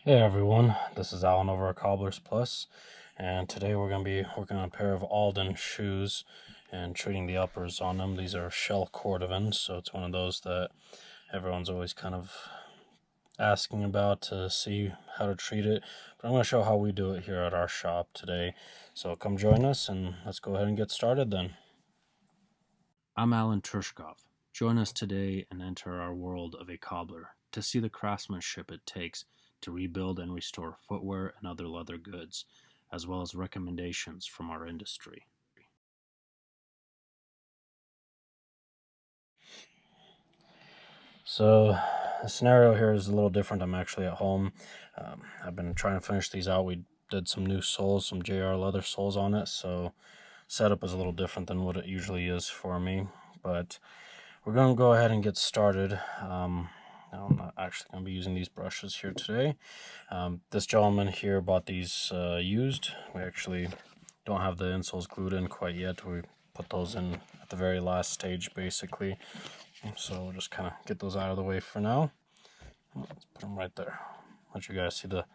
Hey everyone, this is Alden over at Cobblers Plus, and today we're going to be working on a pair of Alden shoes and treating the uppers on them. These are Shell Cordovan, so it's one of those that everyone's always kind of asking about to see how to treat it. But I'm going to show how we do it here at our shop today. So come join us and let's go ahead and get started then. I'm Alan Turshkov. Join us today and enter our world of a cobbler to see the craftsmanship it takes to rebuild and restore footwear and other leather goods, as well as recommendations from our industry. So the scenario here is a little different. I'm actually at home. I've been trying to finish these out. We did some new soles, some JR leather soles on it, so setup is a little different than what it usually is for me. But we're going to go ahead and get started. Now I'm not actually going to be using these brushes here today. This gentleman here bought these used. We actually don't have the insoles glued in quite yet. We put those in at the very last stage basically. So we'll just kind of get those out of the way for now. Let's put them right there. Let you guys see the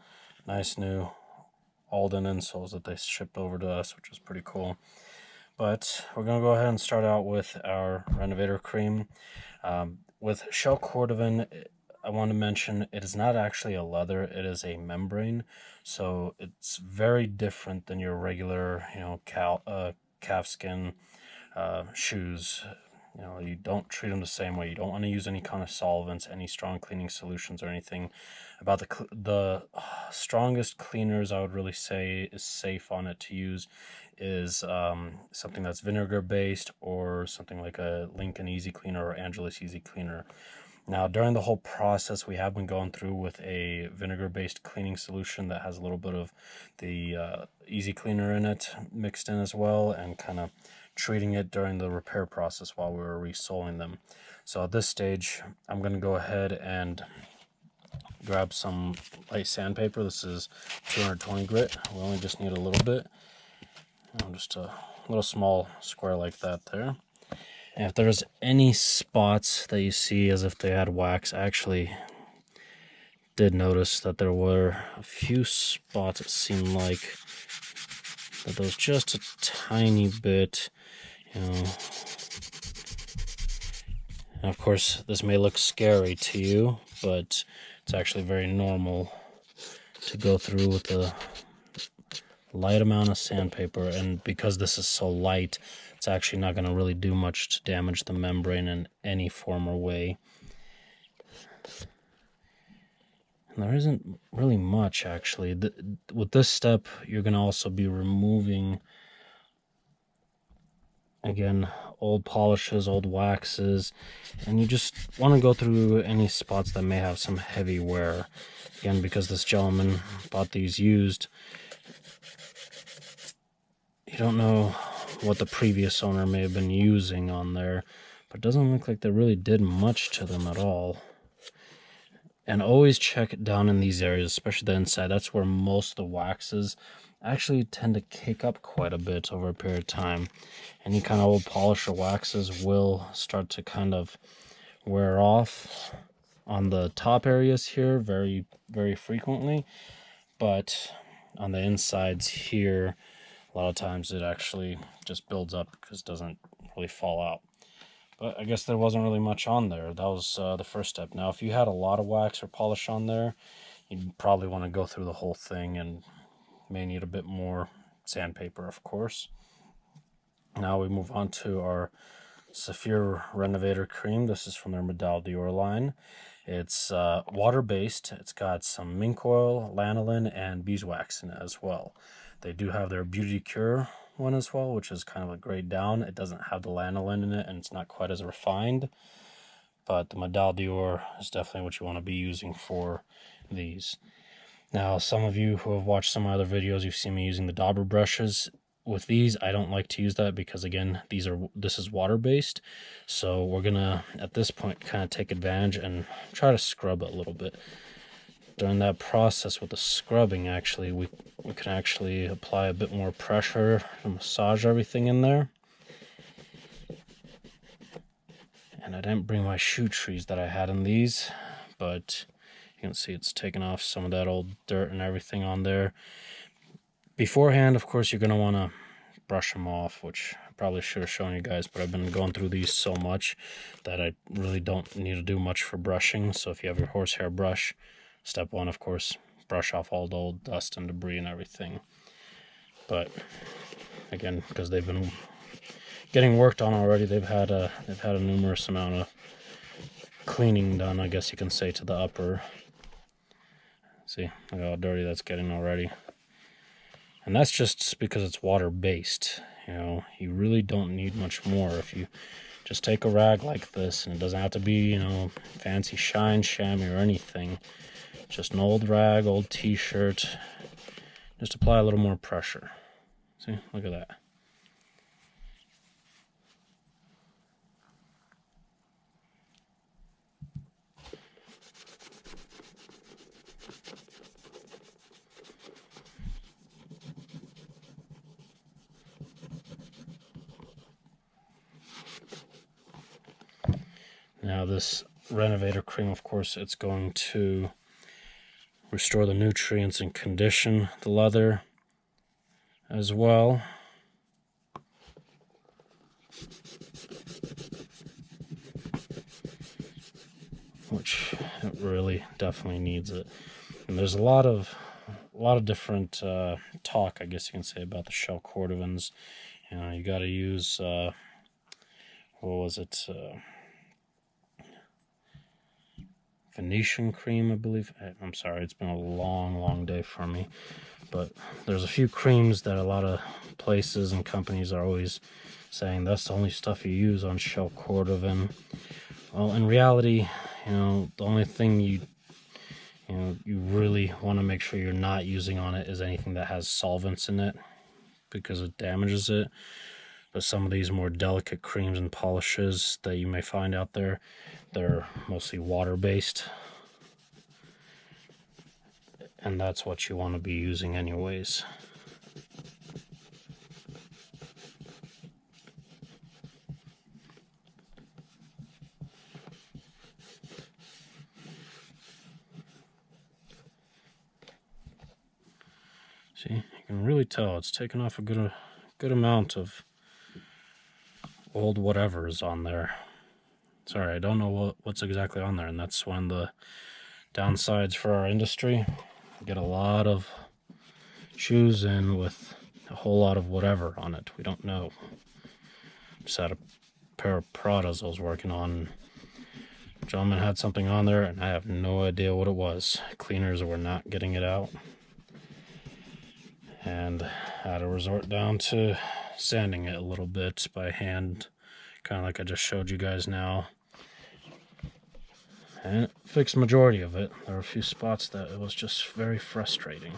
nice new Alden insoles that they shipped over to us, which is pretty cool. But we're going to go ahead and start out with our Renovator Cream. With Shell Cordovan, I want to mention it is not actually a leather, it is a membrane. So it's very different than your regular, calfskin shoes. You don't treat them the same way. You don't want to use any kind of solvents, any strong cleaning solutions or anything. About the strongest cleaners I would really say is safe on it to use is something that's vinegar based, or something like a Lincoln Easy Cleaner or Angelus Easy Cleaner. Now, during the whole process, we have been going through with a vinegar-based cleaning solution that has a little bit of the Easy Cleaner in it mixed in as well, and kind of treating it during the repair process while we were resoling them. So at this stage, I'm going to go ahead and grab some light sandpaper. This is 220 grit. We only just need a little bit. Just a little small square like that there. And if there's any spots that you see as if they had wax, I actually did notice that there were a few spots it seemed like that there was just a tiny bit, And of course, this may look scary to you, but it's actually very normal to go through with a light amount of sandpaper, and because this is so light, it's actually not going to really do much to damage the membrane in any form or way. And there isn't really much actually. With this step, you're going to also be removing, again, old polishes, old waxes, and you just want to go through any spots that may have some heavy wear. Again, because this gentleman bought these used, you don't know what the previous owner may have been using on there, but it doesn't look like they really did much to them at all. And always check down in these areas, especially the inside. That's where most of the waxes actually tend to cake up quite a bit over a period of time. Any kind of old polish or waxes will start to kind of wear off on the top areas here very, very frequently. But on the insides here, a lot of times it actually just builds up because it doesn't really fall out. But I guess there wasn't really much on there. That was the first step. Now, if you had a lot of wax or polish on there, you'd probably want to go through the whole thing and may need a bit more sandpaper, of course. Now we move on to our Saphir Renovator Cream. This is from their Medaille line. It's water-based. It's got some mink oil, lanolin, and beeswax in it as well. They do have their Beauty Cure one as well, which is kind of a grade down. It doesn't have the lanolin in it, and it's not quite as refined. But the Medaille is definitely what you want to be using for these. Now, some of you who have watched some of my other videos, you've seen me using the dauber brushes. With these, I don't like to use that because, again, this is water-based. So we're going to, at this point, kind of take advantage and try to scrub it a little bit. During that process with the scrubbing, actually, we can actually apply a bit more pressure and massage everything in there. And I didn't bring my shoe trees that I had in these, but can see it's taken off some of that old dirt and everything on there. Beforehand, of course, you're going to want to brush them off, which I probably should have shown you guys, but I've been going through these so much that I really don't need to do much for brushing. So if you have your horsehair brush, step one, of course, brush off all the old dust and debris and everything. But again, because they've been getting worked on already, they've had a numerous amount of cleaning done, I guess you can say, to the upper. See, look how dirty that's getting already. And that's just because it's water-based. You know, you really don't need much more. If you just take a rag like this, and it doesn't have to be, you know, fancy shine, chamois, or anything. Just an old rag, old t-shirt. Just apply a little more pressure. See, look at that. Now this Renovator Cream, of course, it's going to restore the nutrients and condition the leather as well. Which it really definitely needs it. And there's a lot of different talk, I guess you can say, about the Shell Cordovans. You know, you got to use what was it? Venetian cream, I believe. I'm sorry, it's been a long day for me. But there's a few creams that a lot of places and companies are always saying that's the only stuff you use on Shell Cordovan. Well, in reality, you know, the only thing you really want to make sure you're not using on it is anything that has solvents in it, because it damages it. But some of these more delicate creams and polishes that you may find out there, they're mostly water-based. And that's what you want to be using anyways. See, you can really tell it's taken off a good amount of old whatever's on there. Sorry, I don't know what's exactly on there, and that's one of the downsides for our industry. We get a lot of shoes in with a whole lot of whatever on it. We don't know. Just had a pair of Pradas I was working on. The gentleman had something on there, and I have no idea what it was. Cleaners were not getting it out. And I had to resort down to sanding it a little bit by hand, kind of like I just showed you guys now. And it fixed the majority of it. There were a few spots that it was just very frustrating.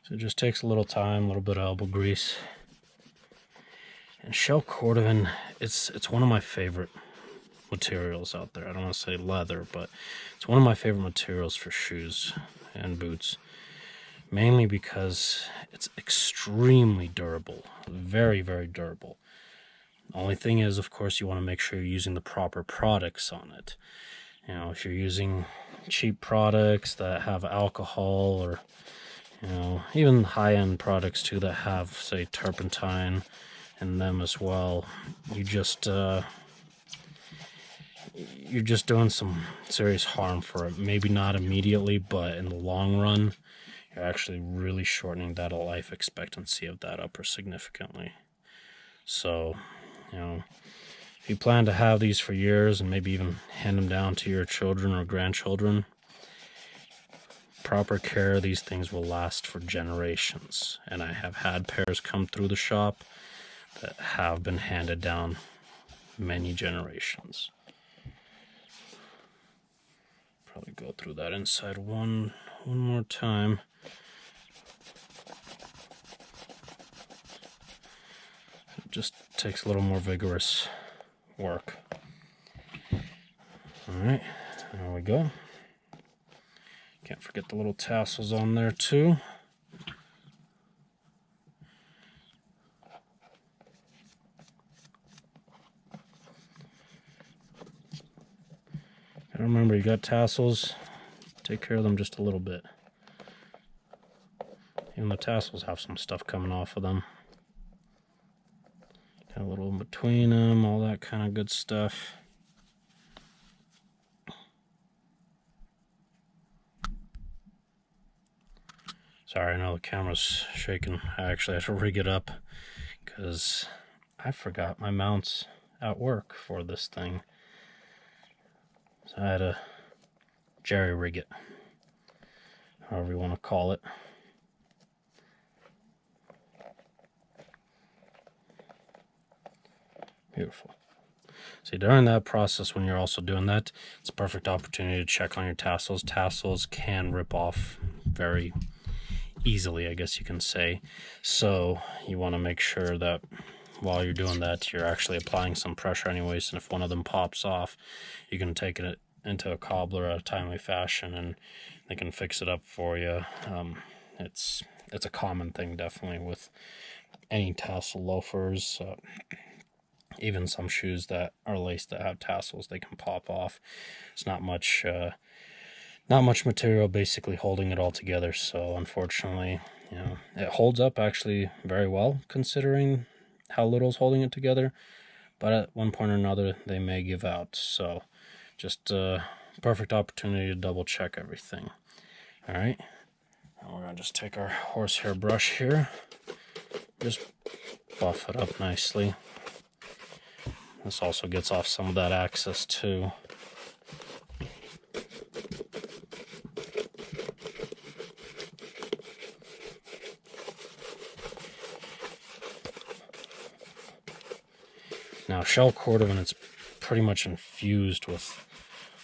So it just takes a little time, a little bit of elbow grease. And Shell Cordovan, it's one of my favorite materials out there. I don't want to say leather, but it's one of my favorite materials for shoes and boots. Mainly because it's extremely durable. Very, very durable. The only thing is, of course, you want to make sure you're using the proper products on it. You know, if you're using cheap products that have alcohol, or, you know, even high-end products too that have, say, turpentine in them as well, you're just doing some serious harm for it. Maybe not immediately, but in the long run, you're actually really shortening that life expectancy of that upper significantly. So, you know, if you plan to have these for years and maybe even hand them down to your children or grandchildren, proper care of these things will last for generations. And I have had pairs come through the shop that have been handed down many generations. Probably go through that inside one more time. It just takes a little more vigorous work. Alright, there we go. Can't forget the little tassels on there too. And remember, you got tassels, take care of them just a little bit. Even the tassels have some stuff coming off of them. Got a little in between them, all that kind of good stuff. Sorry, I know the camera's shaking. I actually had to rig it up because I forgot my mounts at work for this thing. So I had to jerry rig it, however you want to call it. Beautiful. See, during that process, when you're also doing that, it's a perfect opportunity to check on your tassels. Tassels can rip off very easily, I guess you can say. So you want to make sure that while you're doing that, you're actually applying some pressure anyways, and if one of them pops off, you can take it into a cobbler at a timely fashion and they can fix it up for you. It's a common thing, definitely, with any tassel loafers. Even some shoes that are laced that have tassels, they can pop off. It's not much material basically holding it all together, so unfortunately, you know, it holds up actually very well considering how little's holding it together, but at one point or another they may give out. So just a perfect opportunity to double check everything. All right, and we're gonna just take our horsehair brush here, just buff it up nicely. This also gets off some of that excess too. Now, Shell Cordovan, it's pretty much infused with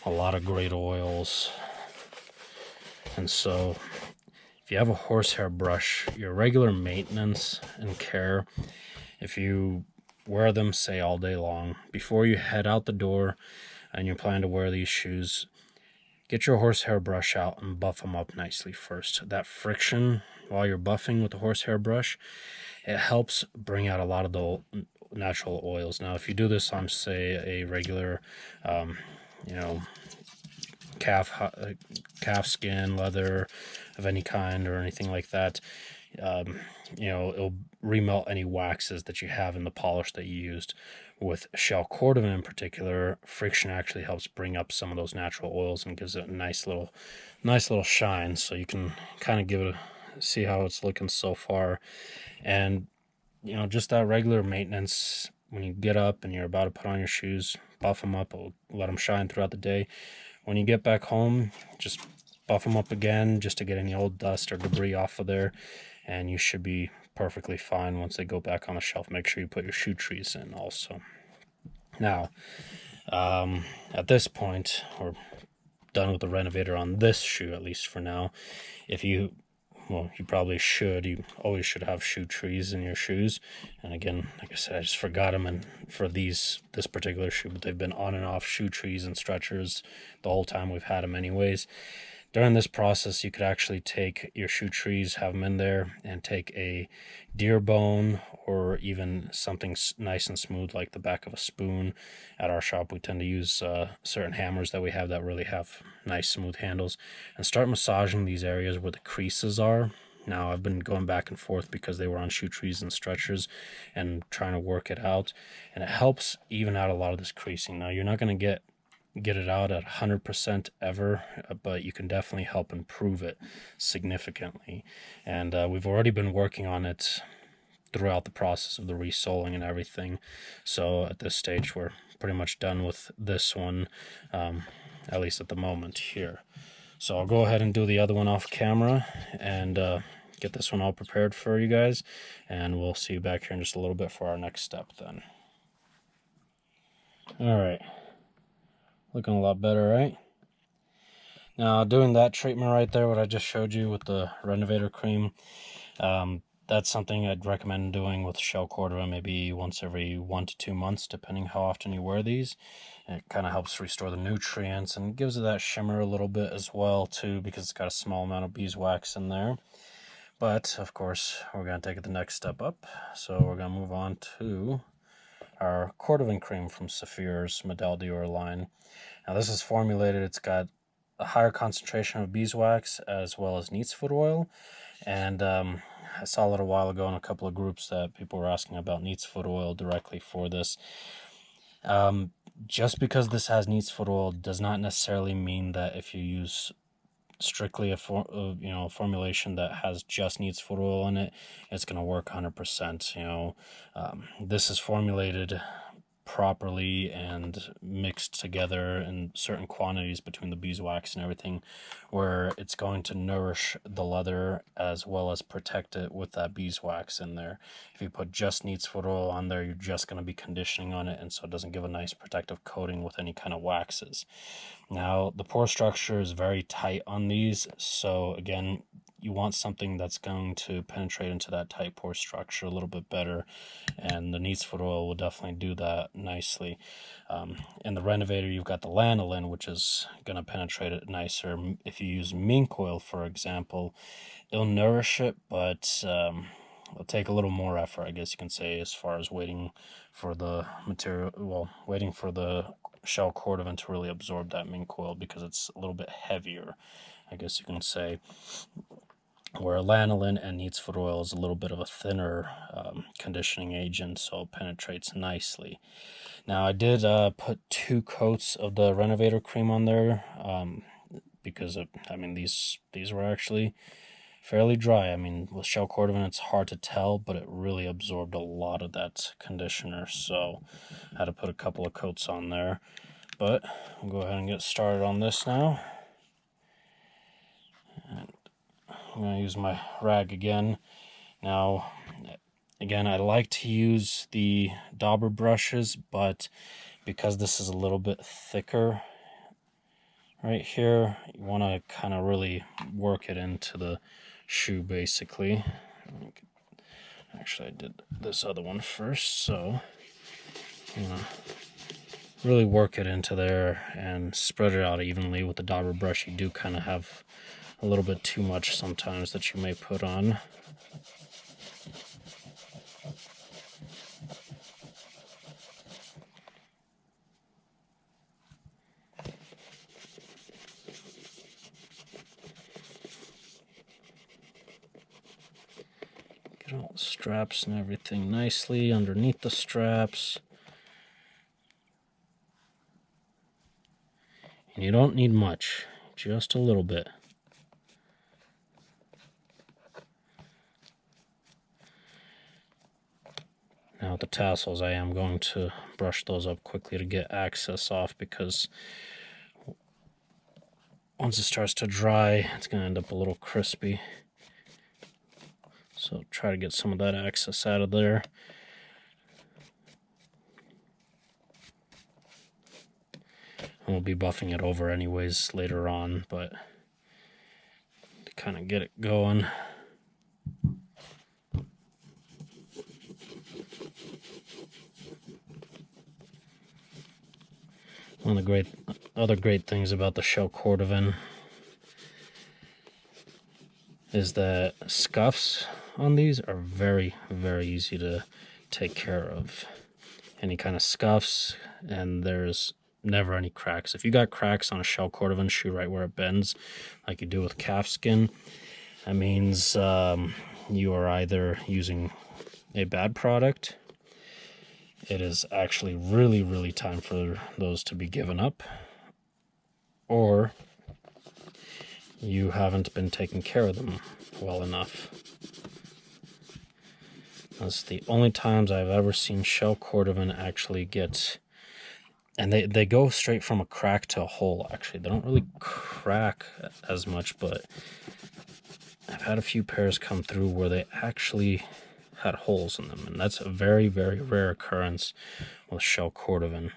a lot of great oils. And so, if you have a horsehair brush, your regular maintenance and care, if you wear them, say, all day long, before you head out the door and you plan to wear these shoes, get your horsehair brush out and buff them up nicely first. That friction while you're buffing with the horsehair brush, it helps bring out a lot of the natural oils. Now, if you do this on, say, a regular, you know, calf skin, leather of any kind or anything like that, you know, it'll remelt any waxes that you have in the polish that you used. With Shell Cordovan in particular, friction actually helps bring up some of those natural oils and gives it a nice little shine. So you can kind of give it see how it's looking so far. And you know, just that regular maintenance, when you get up and you're about to put on your shoes, buff them up, let them shine throughout the day. When you get back home, just buff them up again just to get any old dust or debris off of there, and you should be perfectly fine once they go back on the shelf. Make sure you put your shoe trees in also. Now, at this point, we're done with the Renovator on this shoe, at least for now. If you, well, you probably should. You always should have shoe trees in your shoes. And again, like I said, I just forgot them. And for this particular shoe, but they've been on and off shoe trees and stretchers the whole time we've had them anyways. During this process, you could actually take your shoe trees, have them in there, and take a deer bone or even something nice and smooth like the back of a spoon. At our shop, we tend to use certain hammers that we have that really have nice smooth handles, and start massaging these areas where the creases are. Now, I've been going back and forth because they were on shoe trees and stretchers and trying to work it out, and it helps even out a lot of this creasing. Now, you're not going to get it out at 100% ever, but you can definitely help improve it significantly. And we've already been working on it throughout the process of the resoling and everything. So at this stage, we're pretty much done with this one, at least at the moment here. So I'll go ahead and do the other one off camera and get this one all prepared for you guys. And we'll see you back here in just a little bit for our next step then. All right. Looking a lot better, right? Now, doing that treatment right there, what I just showed you with the Renovator Cream, that's something I'd recommend doing with Shell Cordovan maybe once every 1 to 2 months, depending how often you wear these. And it kind of helps restore the nutrients and gives it that shimmer a little bit as well too, because it's got a small amount of beeswax in there. But of course, we're going to take it the next step up. So we're going to move on to our Cordovan Cream from Saphir's Medaille line. Now this is formulated, it's got a higher concentration of beeswax as well as neatsfoot oil. And I saw a little while ago in a couple of groups that people were asking about neatsfoot oil directly for this. Just because this has neatsfoot oil does not necessarily mean that if you use strictly a formulation that has just neatsfoot oil in it, it's going to work 100%. This is formulated properly and mixed together in certain quantities between the beeswax and everything, where it's going to nourish the leather as well as protect it with that beeswax in there. If you put just neatsfoot oil on there, you're just going to be conditioning on it, and so it doesn't give a nice protective coating with any kind of waxes. Now the pore structure is very tight on these, so again, you want something that's going to penetrate into that tight pore structure a little bit better, and the neatsfoot oil will definitely do that nicely. In the Renovator, you've got the lanolin, which is going to penetrate it nicer. If you use mink oil, for example, it'll nourish it, but it'll take a little more effort, I guess you can say, as far as waiting for the material, waiting for the Shell Cordovan to really absorb that mink oil, because it's a little bit heavier, I guess you can say. Where lanolin and neatsfoot oil is a little bit of a thinner conditioning agent, so it penetrates nicely. Now I did put 2 coats of the Renovator cream on there because these were actually fairly dry. I mean, with Shell Cordovan it's hard to tell, but it really absorbed a lot of that conditioner, so I had to put a couple of coats on there. But we'll go ahead and get started on this now. And I'm going to use my rag again. Now, again, I like to use the dauber brushes, but because this is a little bit thicker right here, you want to kind of really work it into the shoe, basically. Actually, I did this other one first, so I'm going to really work it into there and spread it out evenly. With the dauber brush, you do kind of have a little bit too much sometimes that you may put on. Get all the straps and everything nicely underneath the straps. And you don't need much, just a little bit. Now the tassels, I am going to brush those up quickly to get excess off, because once it starts to dry, it's going to end up a little crispy. So try to get some of that excess out of there. And we'll be buffing it over anyways later on, but to kind of get it going. One of the other great things about the Shell Cordovan is that scuffs on these are very, very easy to take care of. Any kind of scuffs, and there's never any cracks. If you got cracks on a Shell Cordovan shoe right where it bends, like you do with calf skin, that means you are either using a bad product. It is actually really, really time for those to be given up, or you haven't been taking care of them well enough. That's the only times I've ever seen Shell Cordovan actually get, and they go straight from a crack to a hole, actually. They don't really crack as much, but I've had a few pairs come through where they actually had holes in them, and that's a very, very rare occurrence with Shell Cordovan.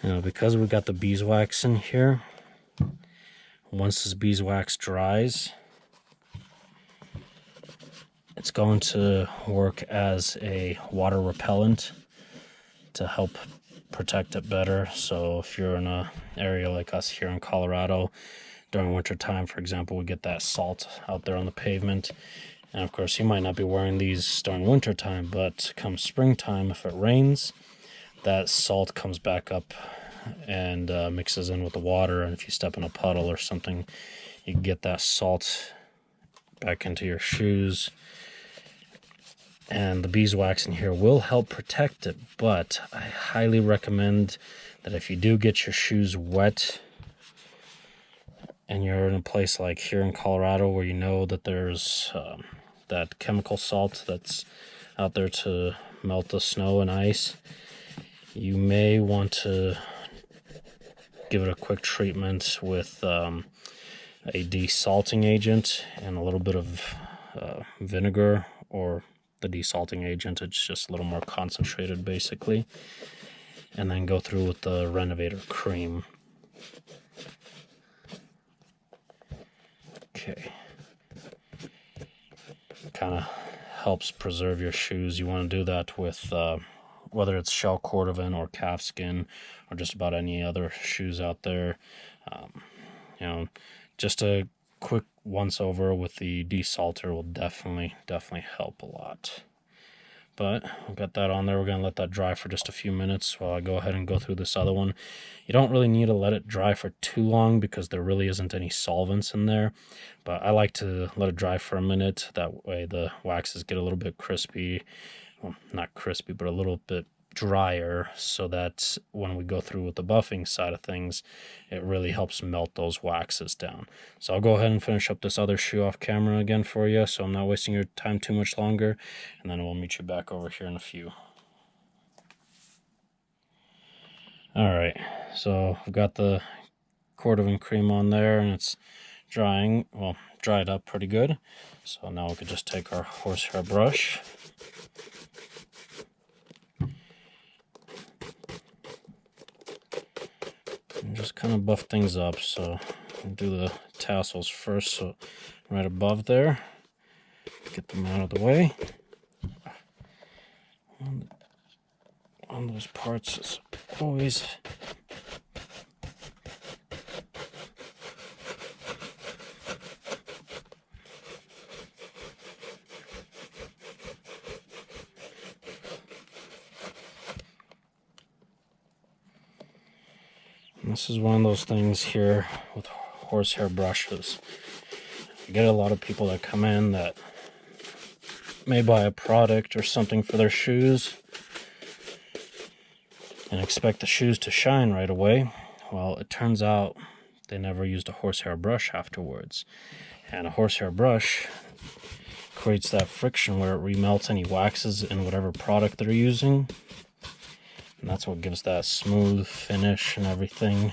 Now, because we got the beeswax in here, once this beeswax dries, it's going to work as a water repellent to help protect it better. So if you're in an area like us here in Colorado, during winter time, for example, we get that salt out there on the pavement. And of course, you might not be wearing these during winter time, but come springtime, if it rains, that salt comes back up and mixes in with the water. And if you step in a puddle or something, you can get that salt back into your shoes. And the beeswax in here will help protect it, but I highly recommend that if you do get your shoes wet and you're in a place like here in Colorado where you know that there's that chemical salt that's out there to melt the snow and ice, you may want to give it a quick treatment with a desalting agent and a little bit of vinegar, or the desalting agent, it's just a little more concentrated basically, and then go through with the Renovator Cream. Okay, kind of helps preserve your shoes. You want to do that with whether it's Shell Cordovan or calfskin or just about any other shoes out there. You know, just a quick once over with the desalter will definitely help a lot. But we've got that on there. We're going to let that dry for just a few minutes while I go ahead and go through this other one. You don't really need to let it dry for too long because there really isn't any solvents in there. But I like to let it dry for a minute. That way the waxes get a little bit crispy. Well, not crispy, but a little bit drier, so that when we go through with the buffing side of things, it really helps melt those waxes down. So I'll go ahead and finish up this other shoe off camera again for you, so I'm not wasting your time too much longer, and then we'll meet you back over here in a few. Alright, so I've got the Cordovan Cream on there, and it's drying, well, dried up pretty good. So now we could just take our horsehair brush and just kind of buff things up. So I'll do the tassels first, so right above there, get them out of the way. One of those parts is always this is one of those things here with horsehair brushes. You get a lot of people that come in that may buy a product or something for their shoes and expect the shoes to shine right away. Well, it turns out they never used a horsehair brush afterwards. And a horsehair brush creates that friction where it remelts any waxes in whatever product they're using. And that's what gives that smooth finish and everything.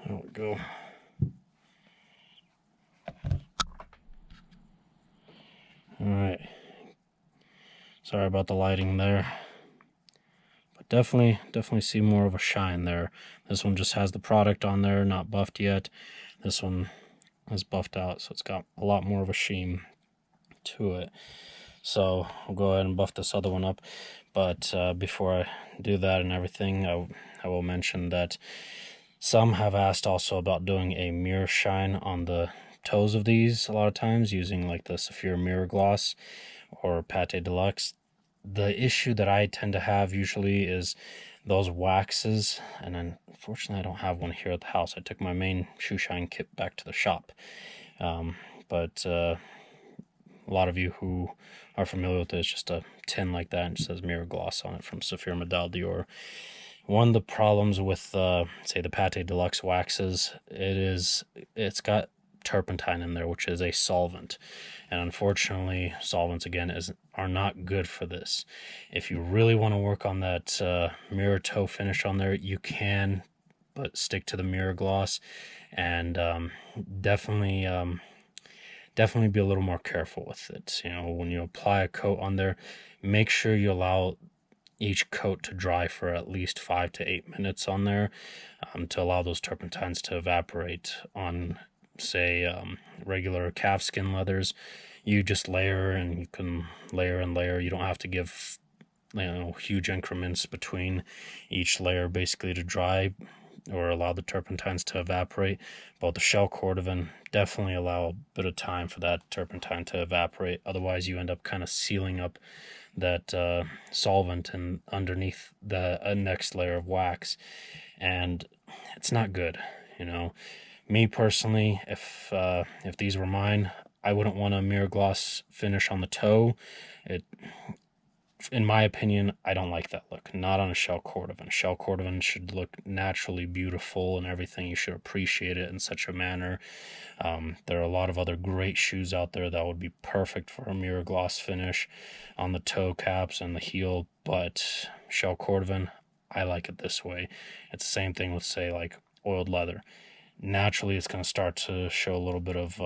There we go. Alright. Sorry about the lighting there. But definitely see more of a shine there. This one just has the product on there, not buffed yet. This one is buffed out, so it's got a lot more of a sheen to it. So I'll go ahead and buff this other one up. But before I do that and everything, I will mention that some have asked also about doing a mirror shine on the toes of these a lot of times, using like the Saphir Mirror Gloss or Pate Deluxe. The issue that I tend to have usually is those waxes. And then unfortunately I don't have one here at the house. I took my main shoe shine kit back to the shop. But a lot of you who are familiar with it, it's just a tin like that and it says mirror gloss on it from Saphir Medaille. One of the problems with say the Pate Deluxe waxes, it's got turpentine in there, which is a solvent, and unfortunately solvents again are not good for this. If you really want to work on that mirror toe finish on there, you can, but stick to the mirror gloss, and definitely be a little more careful with it. You know, when you apply a coat on there, make sure you allow each coat to dry for at least 5 to 8 minutes on there, to allow those turpentines to evaporate. On say regular calfskin leathers, you just layer, and you can layer and layer. You don't have to give, you know, huge increments between each layer basically to dry or allow the turpentines to evaporate. But the Shell Cordovan definitely allow a bit of time for that turpentine to evaporate. Otherwise you end up kind of sealing up that solvent and underneath the next layer of wax, and it's not good. You know, me personally, if these were mine, I wouldn't want a mirror gloss finish on the toe. In my opinion, I don't like that look. Not on a Shell Cordovan. Shell Cordovan should look naturally beautiful and everything. You should appreciate it in such a manner. There are a lot of other great shoes out there that would be perfect for a mirror gloss finish on the toe caps and the heel, but Shell Cordovan, I like it this way. It's the same thing with, say, like oiled leather. Naturally, it's going to start to show a little bit of,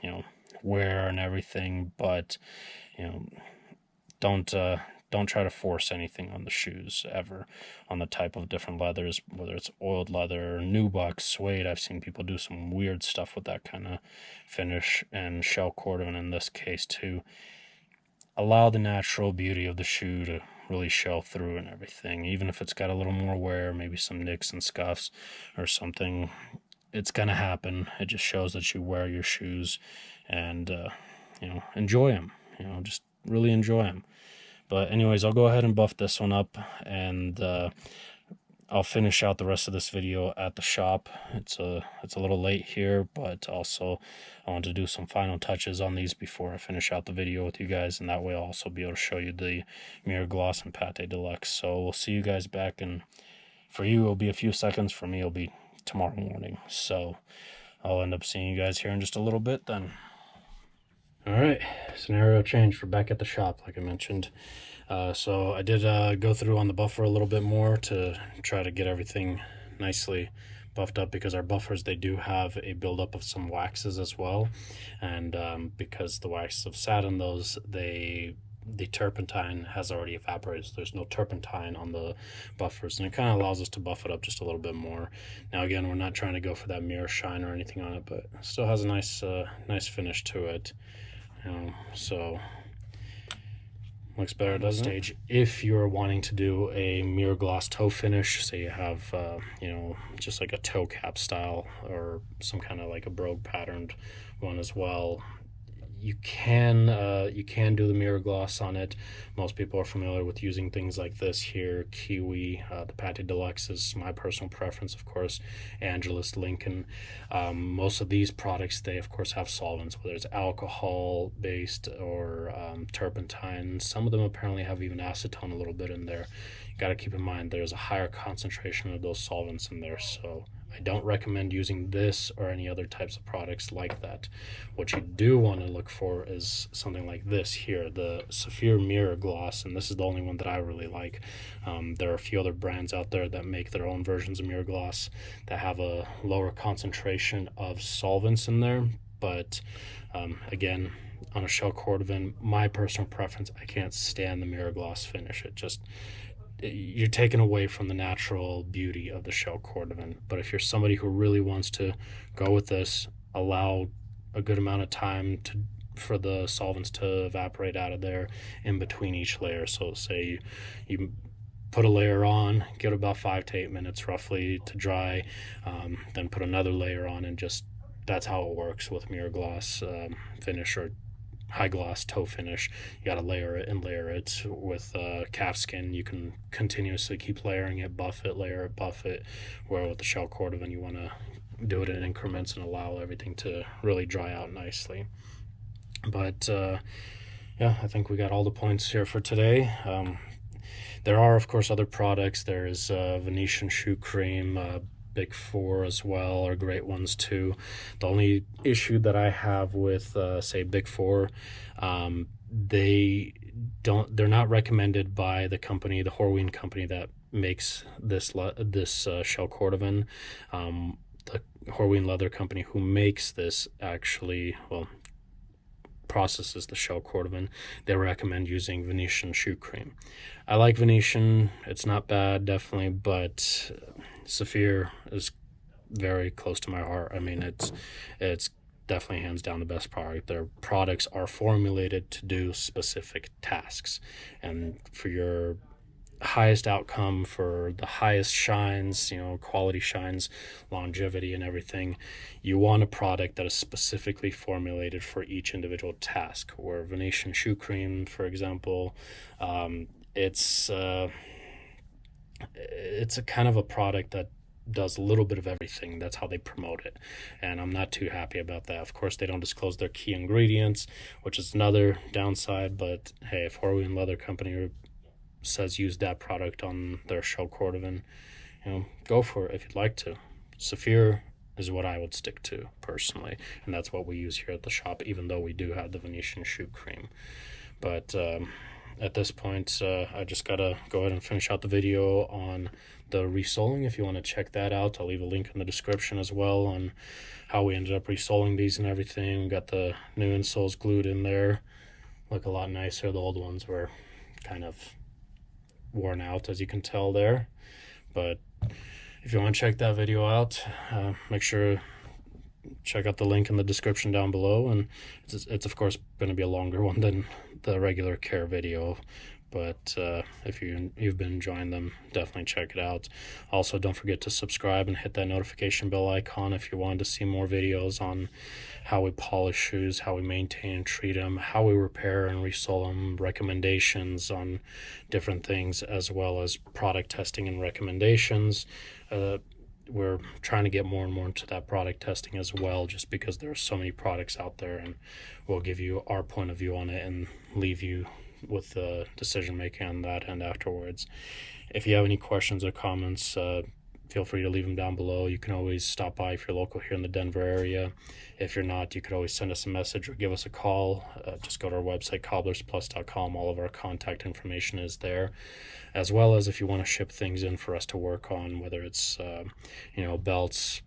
you know, wear and everything, but, you know, don't try to force anything on the shoes ever, on the type of different leathers, whether it's oiled leather, nubuck, suede. I've seen people do some weird stuff with that kind of finish, and Shell Cordovan in this case too. Allow the natural beauty of the shoe to really show through and everything. Even if it's got a little more wear, maybe some nicks and scuffs or something, it's gonna happen. It just shows that you wear your shoes, and you know, enjoy them. You know, just really enjoy them. But anyways, I'll go ahead and buff this one up, and I'll finish out the rest of this video at the shop. It's a little late here, but also I want to do some final touches on these before I finish out the video with you guys, and that way I'll also be able to show you the mirror gloss and Pate Deluxe. So we'll see you guys back, and for you it'll be a few seconds, for me it'll be tomorrow morning. So I'll end up seeing you guys here in just a little bit then. Alright, scenario change for back at the shop, like I mentioned. So I did go through on the buffer a little bit more to try to get everything nicely buffed up, because our buffers, they do have a buildup of some waxes as well. And because the waxes have sat in those, the turpentine has already evaporated, so there's no turpentine on the buffers, and it kind of allows us to buff it up just a little bit more. Now again, we're not trying to go for that mirror shine or anything on it, but it still has a nice finish to it. So looks better, doesn't it? Stage, if you're wanting to do a mirror gloss toe finish, say you have you know, just like a toe cap style or some kind of like a brogue patterned one as well, you can do the mirror gloss on it. Most people are familiar with using things like this here, Kiwi, the Pate Deluxe is my personal preference, of course, Angelus, Lincoln. Most of these products, they of course have solvents, whether it's alcohol based or turpentine. Some of them apparently have even acetone a little bit in there. You got to keep in mind there's a higher concentration of those solvents in there, so I don't recommend using this or any other types of products like that. What you do want to look for is something like this here, the Saphir Mirror Gloss, and this is the only one that I really like. There are a few other brands out there that make their own versions of Mirror Gloss that have a lower concentration of solvents in there, but again, on a Shell Cordovan, my personal preference, I can't stand the Mirror Gloss finish. You're taken away from the natural beauty of the Shell Cordovan. But if you're somebody who really wants to go with this, allow a good amount of time for the solvents to evaporate out of there in between each layer. So say you put a layer on, give it about 5 to 8 minutes roughly to dry, then put another layer on, and just that's how it works with mirror gloss finish, or high gloss toe finish, you got to layer it and layer it. With calf skin, you can continuously keep layering it, buff it, layer it, buff it, where with the Shell Cordovan you want to do it in increments and allow everything to really dry out nicely. But yeah, I think we got all the points here for today. There are, of course, other products. There's Venetian shoe cream, Big Four as well are great ones too. The only issue that I have with say Big Four, they're not recommended by the company, the Horween company that makes this Shell Cordovan. The Horween leather company who makes this actually, well, processes the Shell Cordovan, they recommend using Venetian shoe cream. I like Venetian, it's not bad, definitely, but Saphir is very close to my heart. I mean, it's definitely hands down the best product. Their products are formulated to do specific tasks, and for your highest outcome, for the highest shines, you know, quality shines, longevity and everything, you want a product that is specifically formulated for each individual task. Where Venetian shoe cream, for example, it's a kind of a product that does a little bit of everything. That's how they promote it, and I'm not too happy about that. Of course, they don't disclose their key ingredients, which is another downside, but hey, if Horween Leather Company says use that product on their Shell Cordovan, you know, go for it if you'd like to. Saphir is what I would stick to personally, and that's what we use here at the shop, even though we do have the Venetian shoe cream. But at this point, I just gotta go ahead and finish out the video on the resoling. If you want to check that out, I'll leave a link in the description as well on how we ended up resoling these and everything. We got the new insoles glued in there, look a lot nicer. The old ones were kind of worn out, as you can tell there. But if you want to check that video out, make sure check out the link in the description down below. And it's of course going to be a longer one than the regular care video, but if you've been enjoying them, definitely check it out. Also, don't forget to subscribe and hit that notification bell icon if you want to see more videos on how we polish shoes, how we maintain and treat them, how we repair and resole them, recommendations on different things, as well as product testing and recommendations. We're trying to get more and more into that product testing as well, just because there are so many products out there, and we'll give you our point of view on it and leave you with the decision making on that end afterwards. If you have any questions or comments, feel free to leave them down below. You can always stop by if you're local here in the Denver area. If you're not, you could always send us a message or give us a call. Just go to our website, cobblersplus.com. All of our contact information is there, as well as if you want to ship things in for us to work on, whether it's you know, belts,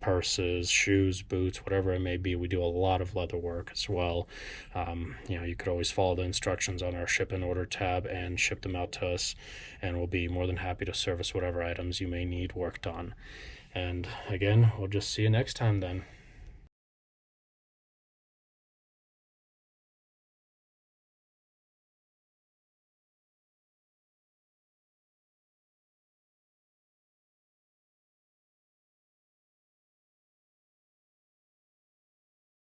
purses, shoes, boots, whatever it may be. We do a lot of leather work as well. You know, you could always follow the instructions on our ship and order tab and ship them out to us, and we'll be more than happy to service whatever items you may need worked on. And again, we'll just see you next time then.